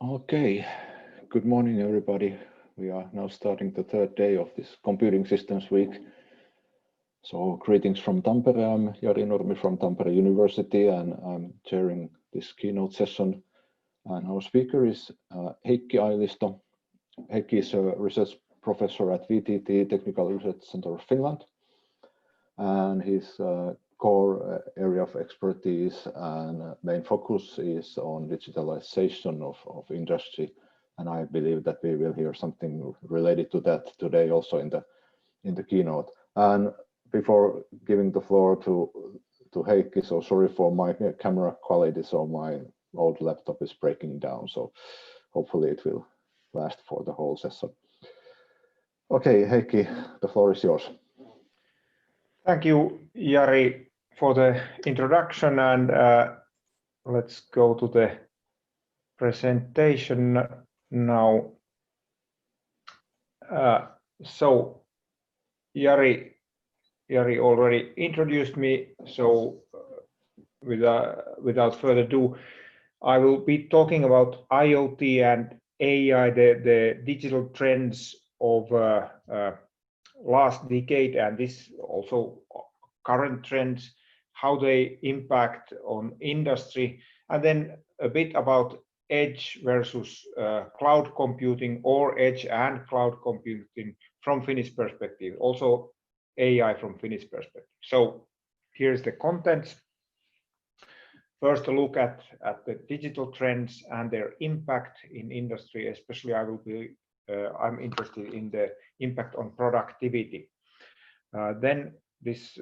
Okay, good morning, everybody. We are now starting the third day of this Computing Systems Week. So greetings from Tampere. I'm Jari Nurmi from Tampere University, and I'm chairing this keynote session. And our speaker is Heikki Ailisto. Heikki is a research professor at VTT Technical Research Center of Finland. And his core area of expertise and main focus is on digitalization of industry. And I believe that we will hear something related to that today also in the keynote. And before giving the floor to Heikki, so sorry for my camera quality, so my old laptop is breaking down, so hopefully it will last for the whole session. Okay, Heikki, the floor is yours. Thank you, Jari, for the introduction, and let's go to the presentation now. So Jari already introduced me, so without further ado, I will be talking about IoT and AI, the digital trends of last decade, and this also current trends, how they impact on industry, and then a bit about edge versus cloud computing, or edge and cloud computing from Finnish perspective, also AI from Finnish perspective. So here's the contents. First, a look at the digital trends and their impact in industry. Especially, I'm interested in the impact on productivity. Then this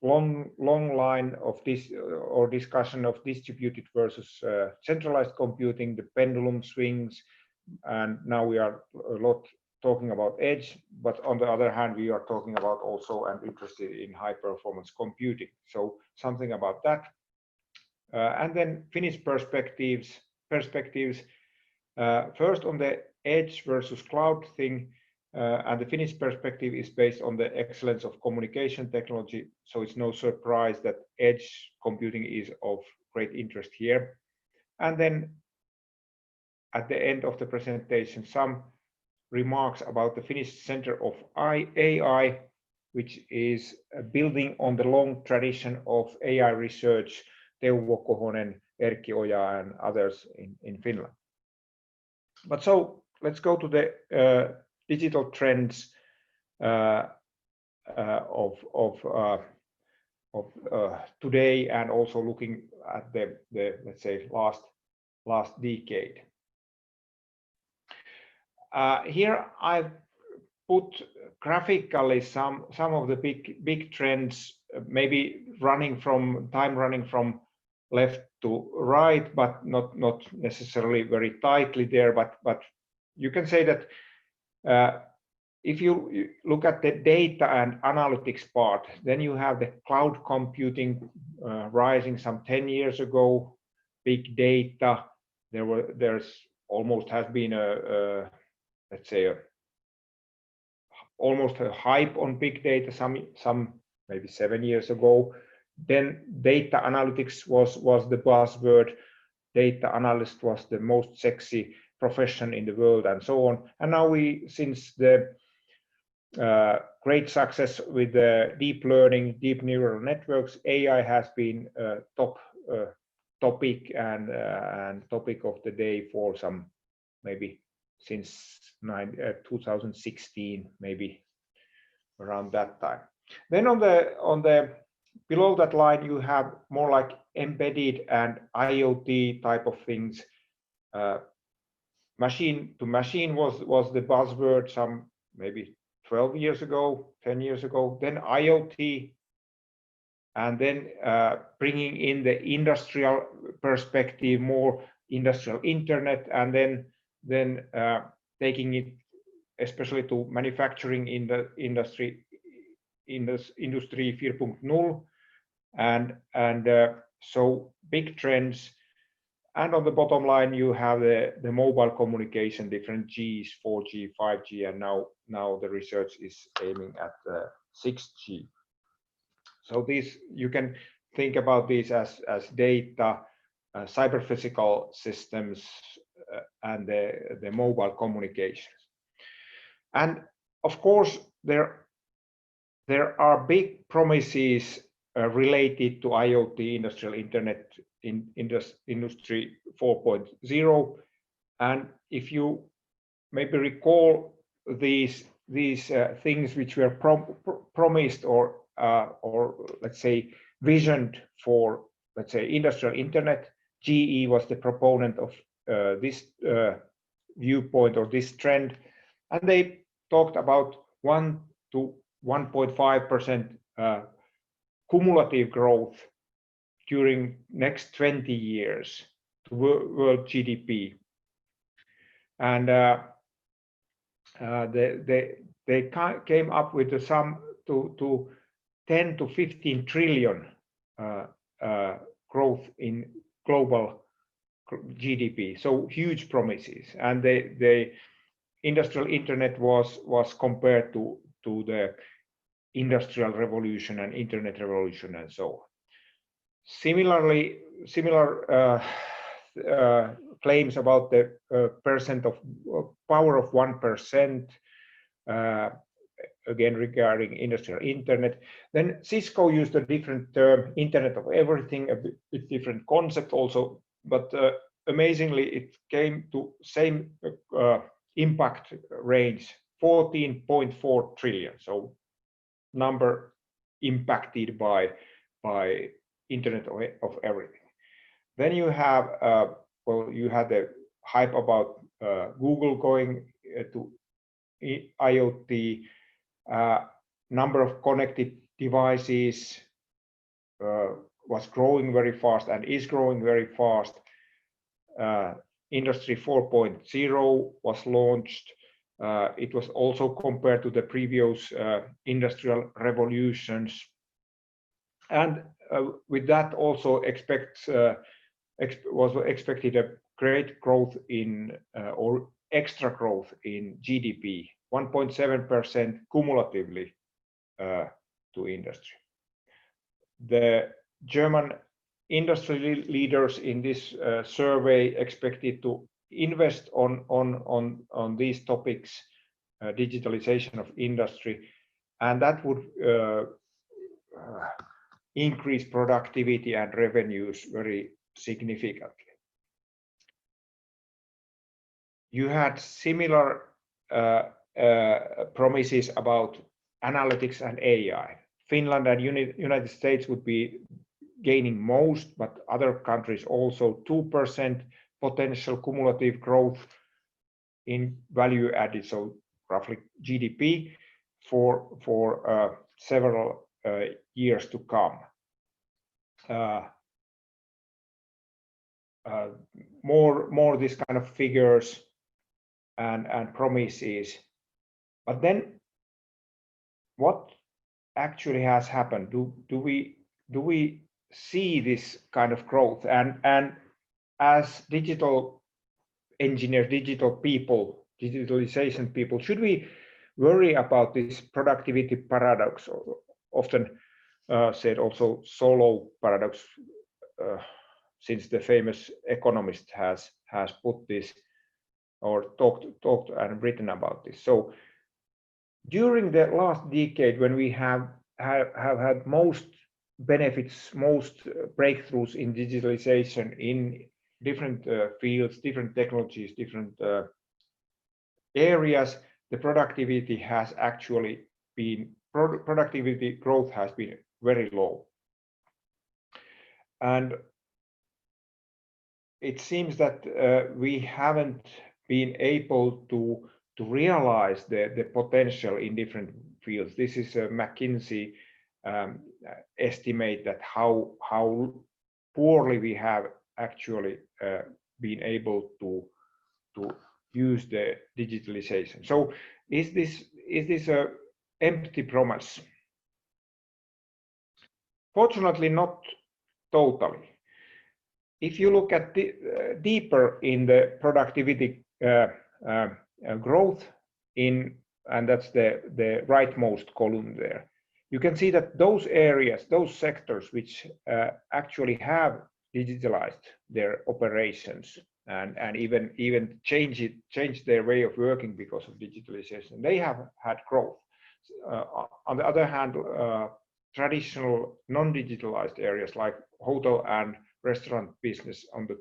long line of this or discussion of distributed versus centralized computing, the pendulum swings, and now we are a lot talking about edge, but on the other hand, we are talking about also and interested in high performance computing. So something about that. And then Finnish perspectives. First on the edge versus cloud thing, and the Finnish perspective is based on the excellence of communication technology, so it's no surprise that edge computing is of great interest here. And then at the end of the presentation, some remarks about the Finnish Center of AI, which is building on the long tradition of AI research, Teuvo Kohonen, Erkki Oja, and others in Finland. But so let's go to the digital trends of today, and also looking at the let's say last decade. Here I've put graphically some of the big trends, maybe running from left to right, but not necessarily very tightly there, but you can say that if you look at the data and analytics part, then you have the cloud computing rising some 10 years ago, big data. There's almost has been a let's say almost a hype on big data some maybe 7 years ago. Then data analytics was the buzzword. Data analyst was the most sexy profession in the world, and so on. And now since the great success with the deep learning, deep neural networks, AI has been a top topic and topic of the day for some maybe since 2016, maybe around that time. Then on the below that line, you have more like embedded and IoT type of things. Machine to machine was the buzzword some maybe 12 years ago, 10 years ago. Then IoT, and then bringing in the industrial perspective, more industrial internet, and then taking it especially to manufacturing in the industry 4.0, and so big trends. And on the bottom line, you have the mobile communication, different Gs, 4G, 5G, and now the research is aiming at 6G. So these, you can think about these as data, cyber physical systems, and the mobile communications. And of course, there are big promises related to IoT, industrial internet, in industry 4.0. And if you maybe recall these things which were promised or let's say visioned for, let's say, industrial internet, GE was the proponent of this viewpoint or this trend, and they talked about 1 to 1.5% cumulative growth during next 20 years to world GDP. And they came up with a sum to 10 to 15 trillion growth in global GDP. So huge promises. And the industrial internet was compared to the industrial revolution and internet revolution and so on. Similar claims about the percent of power of 1%, again regarding industrial internet. Then Cisco used a different term, Internet of Everything, a bit different concept also, but amazingly it came to same impact range, 14.4 trillion. So number impacted by Internet of Everything. Then you have well, you had the hype about Google going to IoT. Number of connected devices was growing very fast and is growing very fast. Industry 4.0 was launched. It was also compared to the previous industrial revolutions, and with that also was expected a great growth in or extra growth in GDP, 1.7% cumulatively to industry. The German industry leaders in this survey expected to invest on these topics, digitalization of industry, and that would increase productivity and revenues very significantly. You had similar promises about analytics and AI. Finland and United States would be gaining most, but other countries also 2% potential cumulative growth in value added, so roughly GDP for several years to come. More this kind of figures and promises, but then what actually has happened? Do we see this kind of growth? And as digital engineers, digital people, digitalization people, should we worry about this productivity paradox, or often said also solo paradox, since the famous economist has put this or talked and written about this. So during the last decade, when we have had most benefits, most breakthroughs in digitalization in different fields, different technologies, different areas, the productivity has actually been, productivity growth has been very low. And it seems that we haven't been able to realize the potential in different fields. This is a McKinsey estimate that how poorly we have actually been able to use the digitalization. So is this a empty promise? Fortunately, not totally. If you look at the deeper in the productivity growth and that's the rightmost column there, you can see that those areas, those sectors which actually have digitalized their operations and even change their way of working because of digitalization. They have had growth. On the other hand, traditional non-digitalized areas like hotel and restaurant business on the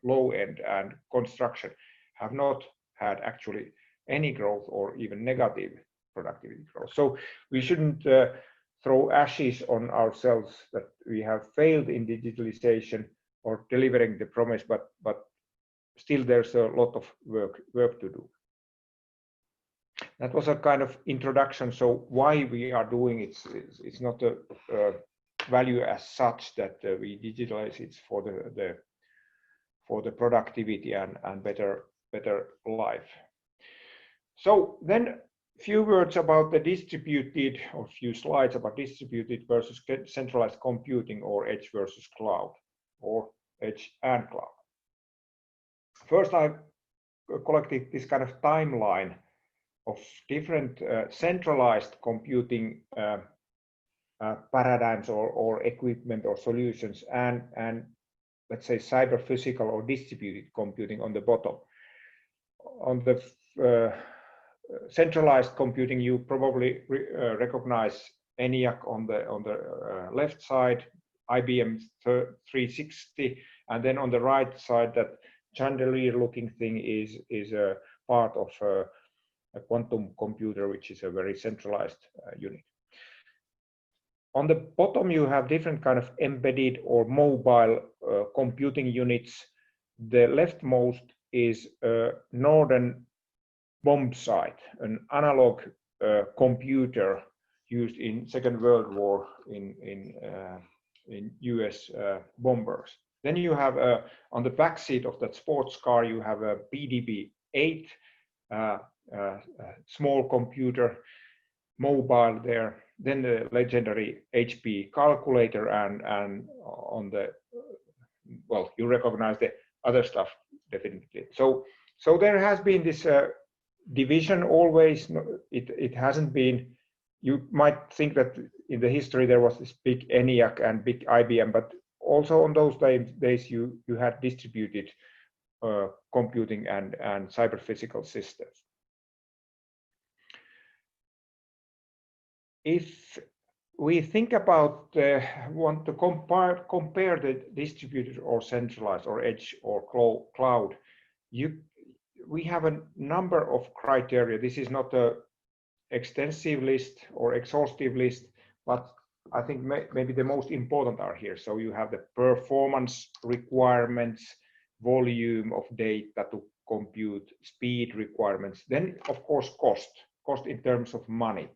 low end and construction have not had actually any growth or even negative productivity growth. So we shouldn't throw ashes on ourselves that we have failed in digitalization or delivering the promise, but still there's a lot of work to do. That was a kind of introduction. So why we are doing it, it's not a value as such that we digitalize it for the productivity and better life. So then few words about the distributed, or few slides about distributed versus centralized computing, or edge versus cloud, or edge and cloud. First, I've collected this kind of timeline of different centralized computing paradigms or equipment or solutions, and let's say cyber physical or distributed computing on the bottom. On the centralized computing, you probably recognize ENIAC on the left side, IBM 360, and then on the right side, that chandelier-looking thing is a part of a quantum computer, which is a very centralized unit. On the bottom, you have different kind of embedded or mobile computing units. The leftmost is a northern bomb site, an analog computer used in Second World War in US bombers. Then you have on the back seat of that sports car, you have a PDB-8 small computer, mobile there. Then the legendary HP calculator, and on the, well, you recognize the other stuff definitely. So there has been this division always. It hasn't been, you might think that in the history there was this big ENIAC and big IBM, but also on those days you had distributed computing and cyber physical systems. If we think about want to compare the distributed or centralized or edge or cloud, we have a number of criteria. This is not an extensive list or exhaustive list, but I think maybe the most important are here. So you have the performance requirements, volume of data to compute, speed requirements, then of course cost in terms of money,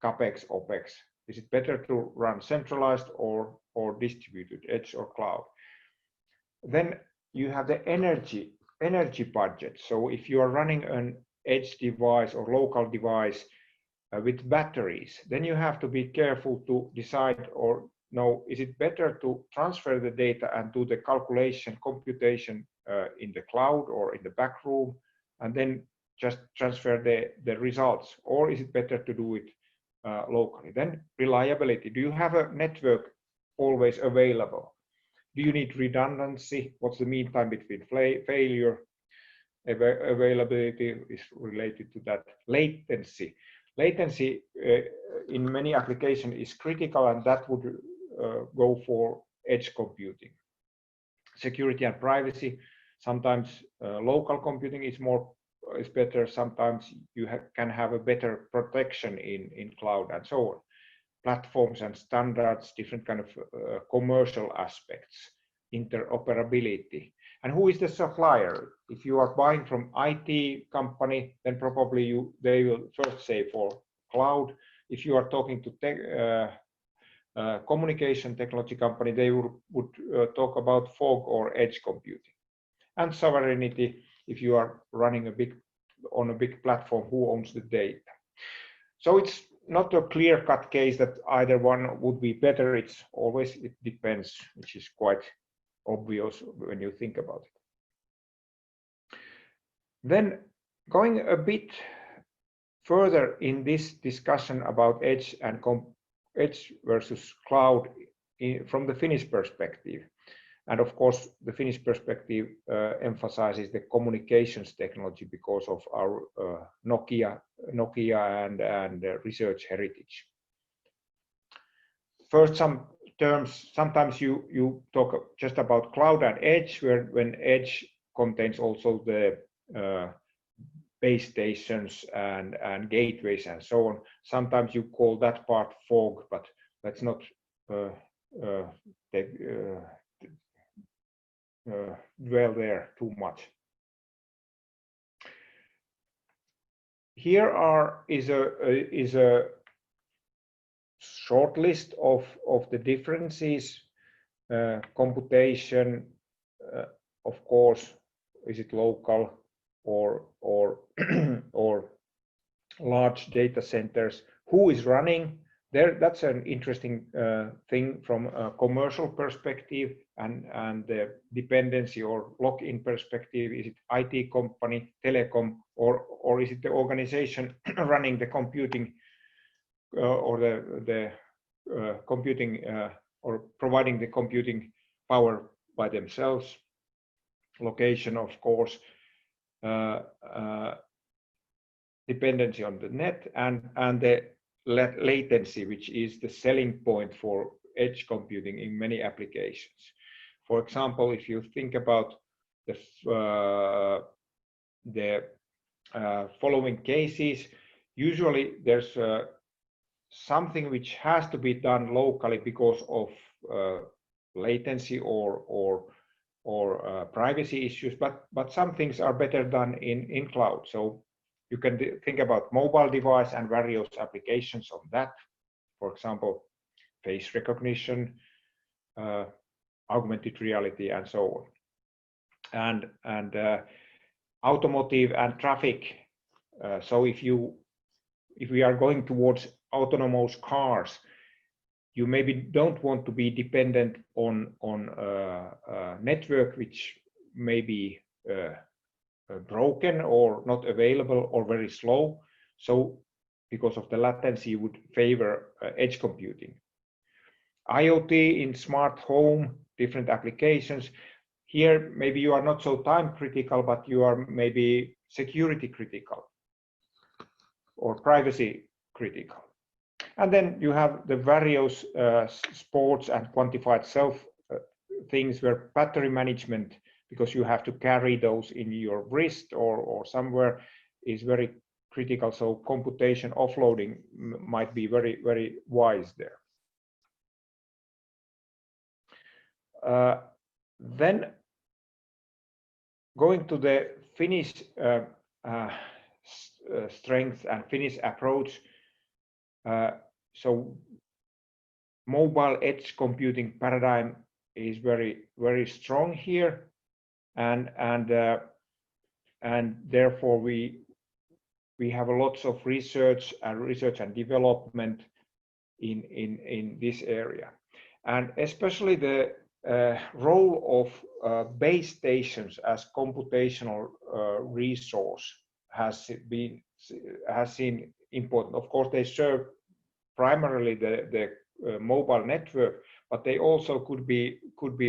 CapEx, OpEx. Is it better to run centralized or distributed, edge or cloud? Then you have the energy budget. So if you are running an edge device or local device with batteries, then you have to be careful to decide or know, is it better to transfer the data and do the computation in the cloud or in the back room, and then just transfer the results, or is it better to do it locally? Then reliability. Do you have a network always available? Do you need redundancy? What's the mean time between failure? Availability is related to that. Latency. Latency in many applications is critical, and that would go for edge computing. Security and privacy. Sometimes local computing is better. Sometimes you can have a better protection in cloud and so on. Platforms and standards, different kind of commercial aspects, interoperability. And who is the supplier? If you are buying from IT company, then probably they will first say for cloud. If you are talking to communication technology company, they would talk about fog or edge computing. And sovereignty, if you are running on a big platform, who owns the data? So it's not a clear-cut case that either one would be better. It depends, which is quite obvious when you think about it. Then going a bit further in this discussion about edge and edge versus cloud from the Finnish perspective. And of course, the Finnish perspective emphasizes the communications technology because of our Nokia and research heritage. First, some terms. Sometimes you talk just about cloud and edge, when edge contains also the base stations and gateways and so on. Sometimes you call that part fog, but let's not dwell there too much. Here is a short list of the differences. Computation, of course, is it local or or large data centers? Who is running there? That's an interesting thing from a commercial perspective and the dependency or lock-in perspective. Is it IT company, telecom, or is it the organization running the computing or the computing or providing the computing power by themselves? Location, of course, dependency on the net, and the latency, which is the selling point for edge computing in many applications. For example, if you think about the following cases, usually there's something which has to be done locally because of latency or privacy issues, but some things are better done in cloud. So you can think about mobile device and various applications of that. For example, face recognition, augmented reality, and so on. And automotive and traffic. So if we are going towards autonomous cars, you maybe don't want to be dependent on a network which may be broken or not available or very slow. So because of the latency, you would favor edge computing. IoT in smart home, different applications. Here, maybe you are not so time critical, but you are maybe security critical or privacy critical. And then you have the various sports and quantified self things where battery management, because you have to carry those in your wrist or somewhere, is very critical. So computation offloading might be very, very wise there. Then going to the Finnish strength and Finnish approach. So mobile edge computing paradigm is very, very strong here, and therefore we have lots of research and development in this area, and especially the role of base stations as computational resource has seen important. Of course, they serve primarily the mobile network, but they also could be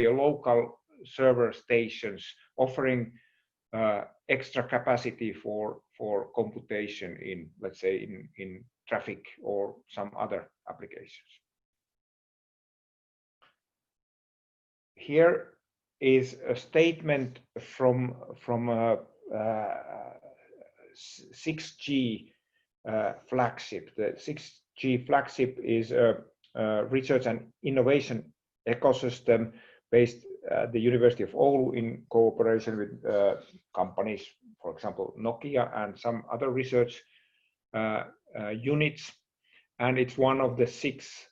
a local server stations offering extra capacity for computation in, let's say, in traffic or some other applications. Here is a statement from 6G flagship. The 6G flagship is a research and innovation ecosystem based at the University of Oulu in cooperation with companies, for example, Nokia and some other research units. And it's one of the 6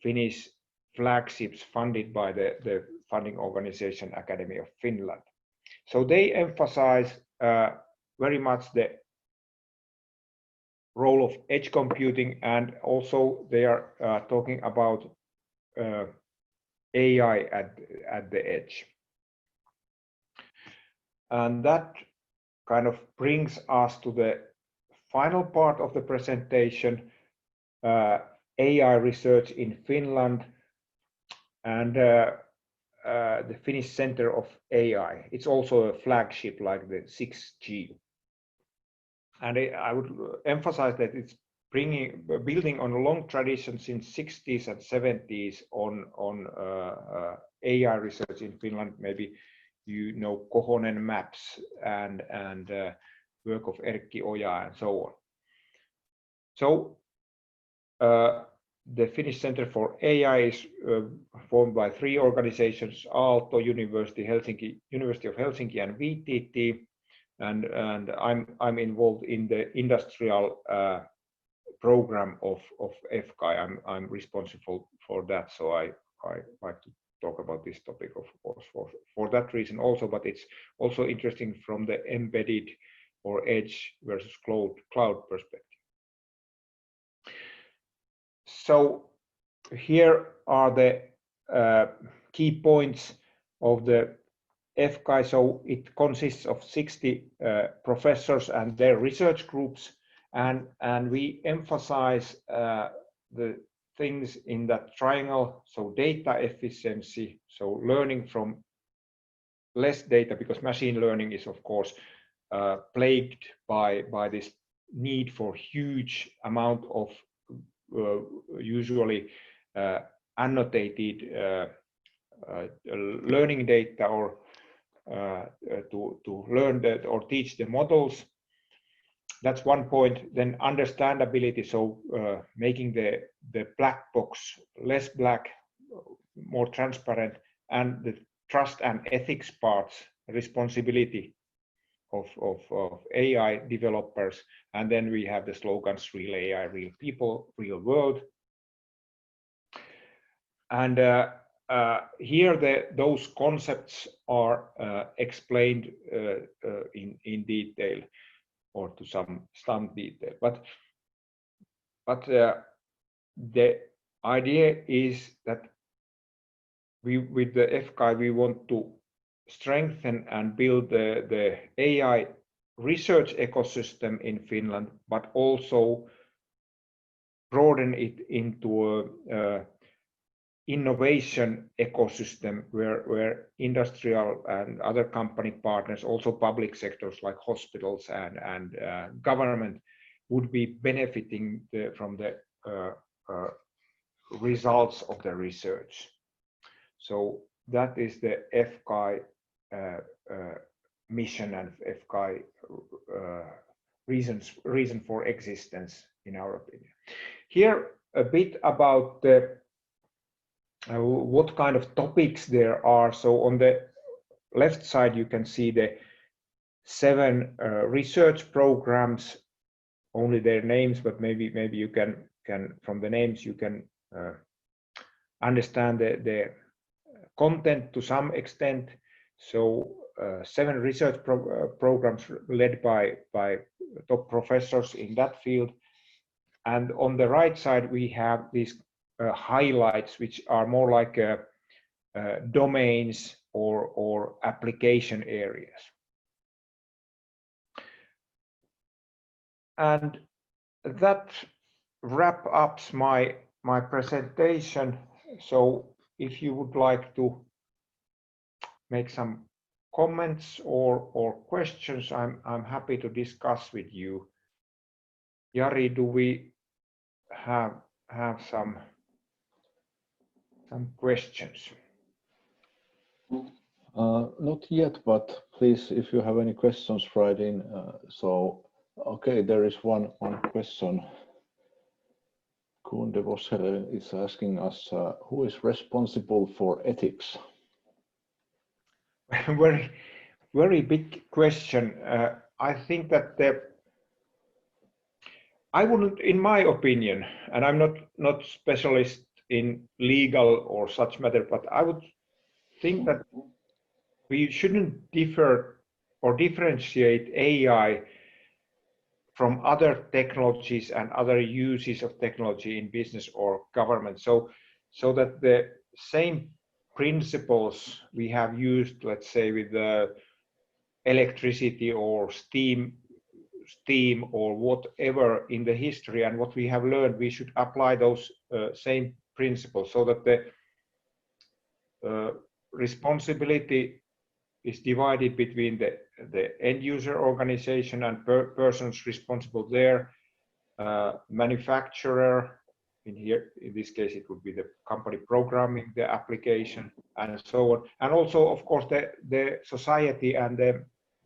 Finnish flagships funded by the funding organization Academy of Finland. So they emphasize very much the role of edge computing, and also they are talking about AI at the edge. And that kind of brings us to the final part of the presentation, AI research in Finland. And the Finnish Center of AI. It's also a flagship like the 6G. And I would emphasize that it's building on a long tradition since 60s and 70s on AI research in Finland. Maybe you know Kohonen Maps and work of Erkki Oja and so on. So the Finnish Center for AI is formed by 3 organizations: Aalto, University of Helsinki, and VTT. And I'm involved in the industrial program of FKI. I'm responsible for that, so I like to talk about this topic, of course, for that reason also. But it's also interesting from the embedded or edge versus cloud perspective. So here are the key points of the FKI. So it consists of 60 professors and their research groups, and we emphasize the things in that triangle. So data efficiency, so learning from less data, because machine learning is of course plagued by this need for huge amount of usually annotated learning data, or to learn that or teach the models. That's one point. Then understandability, so making the black box less black, more transparent, and the trust and ethics parts, responsibility of AI developers. And then we have the slogans: real AI, real people, real world. And here those concepts are explained in detail, or to some detail. But the idea is that with the FKI we want to strengthen and build the AI research ecosystem in Finland, but also broaden it into a innovation ecosystem where industrial and other company partners, also public sectors like hospitals and government, would be benefiting from the results of the research. So that is the FKI mission and FKI reason for existence, in our opinion. Here a bit about the what kind of topics there are. So on the left side you can see the 7 research programs, only their names, but maybe you can from the names you can understand the content to some extent. So 7 research programs led by top professors in that field. And on the right side we have these highlights, which are more like domains or application areas. And that wraps up my presentation. So if you would like to make some comments or questions, I'm happy to discuss with you. Jari, do we have some questions? Not yet, but please, if you have any questions, write in. So, okay, there is one question. Kunde Vosser is asking us, who is responsible for ethics? Very big question. I think that I wouldn't, in my opinion, and I'm not specialist in legal or such matter, but I would think that we shouldn't differ or differentiate AI from other technologies and other uses of technology in business or government, so that the same principles we have used, let's say with electricity or steam or whatever in the history, and what we have learned, we should apply those same principles, so that the responsibility is divided between the end user organization and persons responsible there, manufacturer, in this case it would be the company programming the application, and so on, and also of course the society and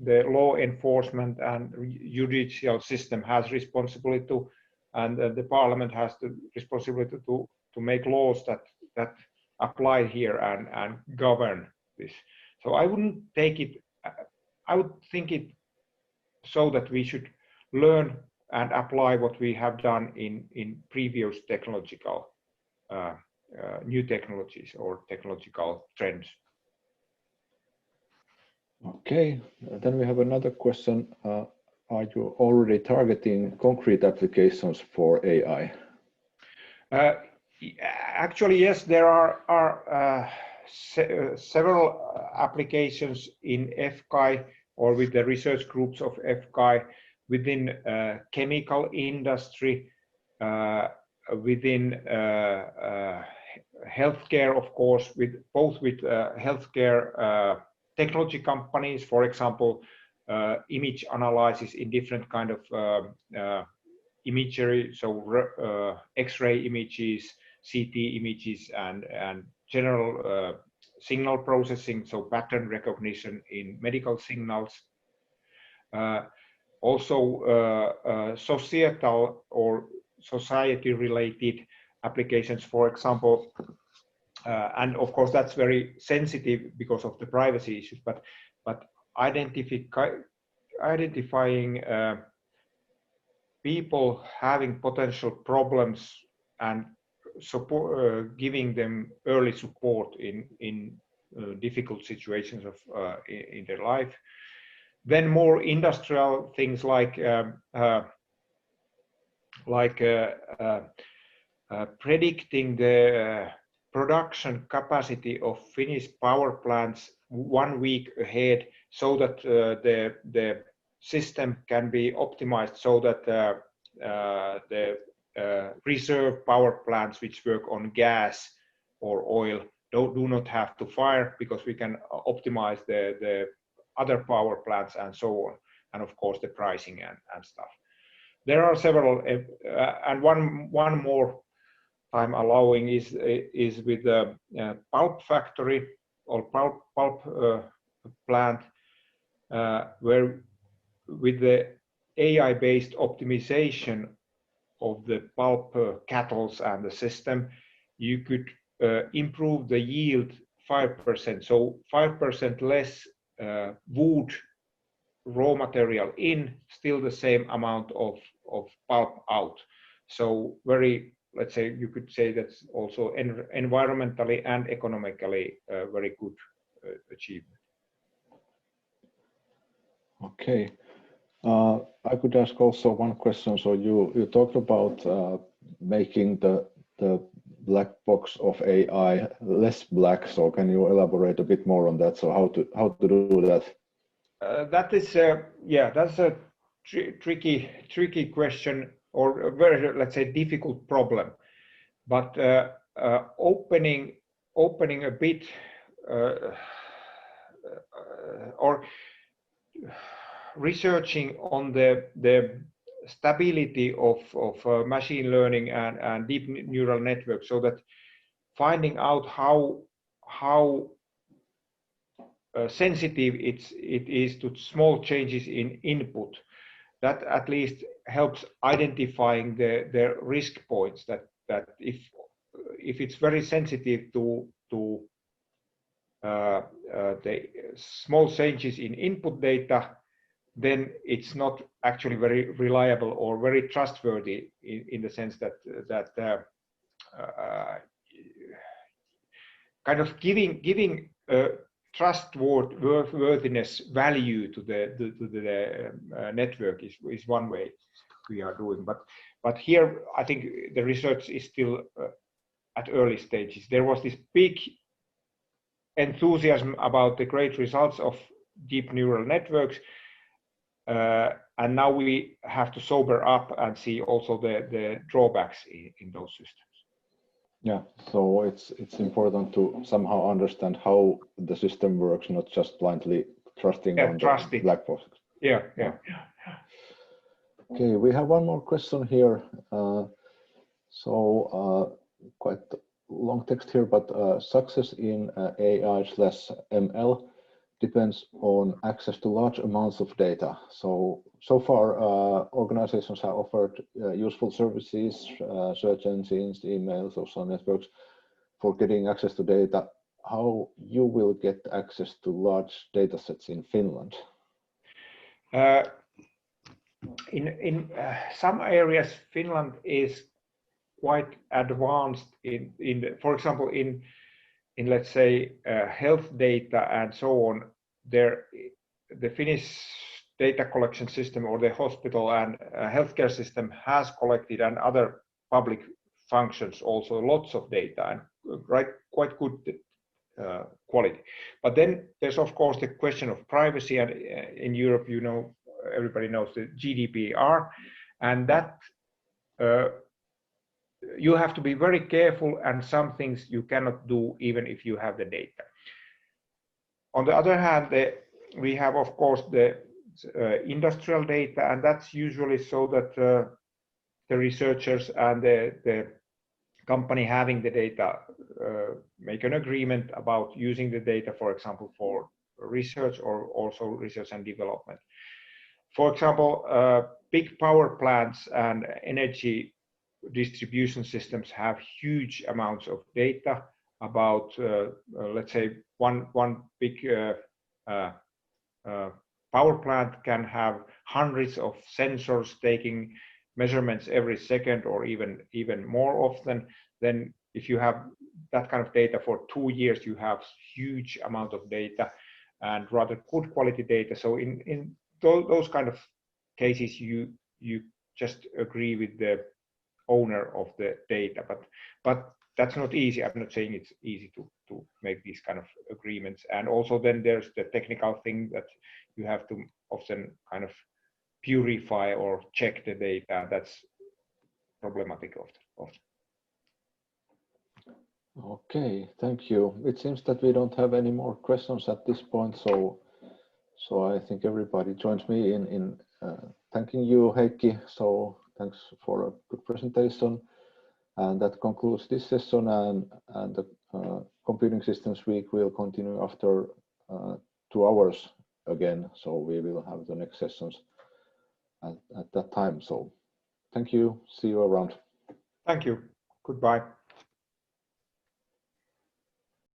the law enforcement and judicial system has responsibility to, and the parliament has the responsibility to make laws that apply here and govern this. So I wouldn't take it, I would think it so that we should learn and apply what we have done in previous technological new technologies or technological trends. Okay, then we have another question. Are you already targeting concrete applications for AI? Actually, yes, there are several applications in FCAI or with the research groups of FCAI within chemical industry, within healthcare, of course, both with healthcare technology companies, for example, image analysis in different kind of imagery, so X-ray images, CT images, and general signal processing, so pattern recognition in medical signals. Also societal or society-related applications, for example, and of course that's very sensitive because of the privacy issues, but identifying people having potential problems and giving them early support in difficult situations of in their life. Then more industrial things like predicting the production capacity of Finnish power plants 1 week ahead, so that the system can be optimized, so that the reserve power plants which work on gas or oil do not have to fire, because we can optimize the other power plants and so on, and of course the pricing and stuff. There are several, and one more I'm allowing is with the pulp factory or pulp plant, where with the AI-based optimization of the pulp kettles and the system, you could improve the yield 5%, so 5% less wood raw material in, still the same amount of pulp out. So very, let's say, you could say that's also environmentally and economically very good achievement. Okay. I could ask also one question. So you talked about making the black box of AI less black. So can you elaborate a bit more on that? So how to do that? That is that's a tricky question, or a very, let's say, difficult problem. But opening a bit or researching on the stability of machine learning and deep neural networks, so that finding out how sensitive it is to small changes in input, that at least helps identifying the risk points, that if it's very sensitive to the small changes in input data, then it's not actually very reliable or very trustworthy in the sense that kind of giving trustworthiness value to the network is one way we are doing. But here I think the research is still at early stages. There was this big enthusiasm about the great results of deep neural networks, and now we have to sober up and see also the drawbacks in those systems. Yeah, so it's important to somehow understand how the system works, not just blindly trusting on trust the it. black box. Yeah. Okay, we have one more question here. Quite long text here, but success in AI/ML depends on access to large amounts of data. So far, organizations have offered useful services, search engines, email, social networks for getting access to data. How you will get access to large data sets in Finland? In some areas, Finland is quite advanced for example, in let's say health data and so on. The Finnish data collection system, or the hospital and healthcare system, has collected, and other public functions also, lots of data, and quite good quality. But then there's of course the question of privacy, and in Europe, everybody knows the GDPR, and that you have to be very careful, and some things you cannot do even if you have the data. On the other hand, we have of course the industrial data, and that's usually so that the researchers and the company having the data make an agreement about using the data, for example, for research or also research and development. For example, big power plants and energy distribution systems have huge amounts of data about, let's say, one big power plant can have hundreds of sensors taking measurements every second, or even more often. Then if you have that kind of data for 2 years, you have huge amount of data, and rather good quality data. So in those kind of cases, you just agree with the owner of the data, but that's not easy. I'm not saying it's easy to make these kind of agreements. And also then there's the technical thing that you have to often kind of purify or check the data. That's problematic often. Okay, thank you. It seems that we don't have any more questions at this point, so I think everybody joins me in thanking you, Heikki. So thanks for a good presentation, and that concludes this session. And the Computing Systems Week will continue after 2 hours again. So we will have the next sessions at that time. So thank you. See you around. Thank you. Goodbye.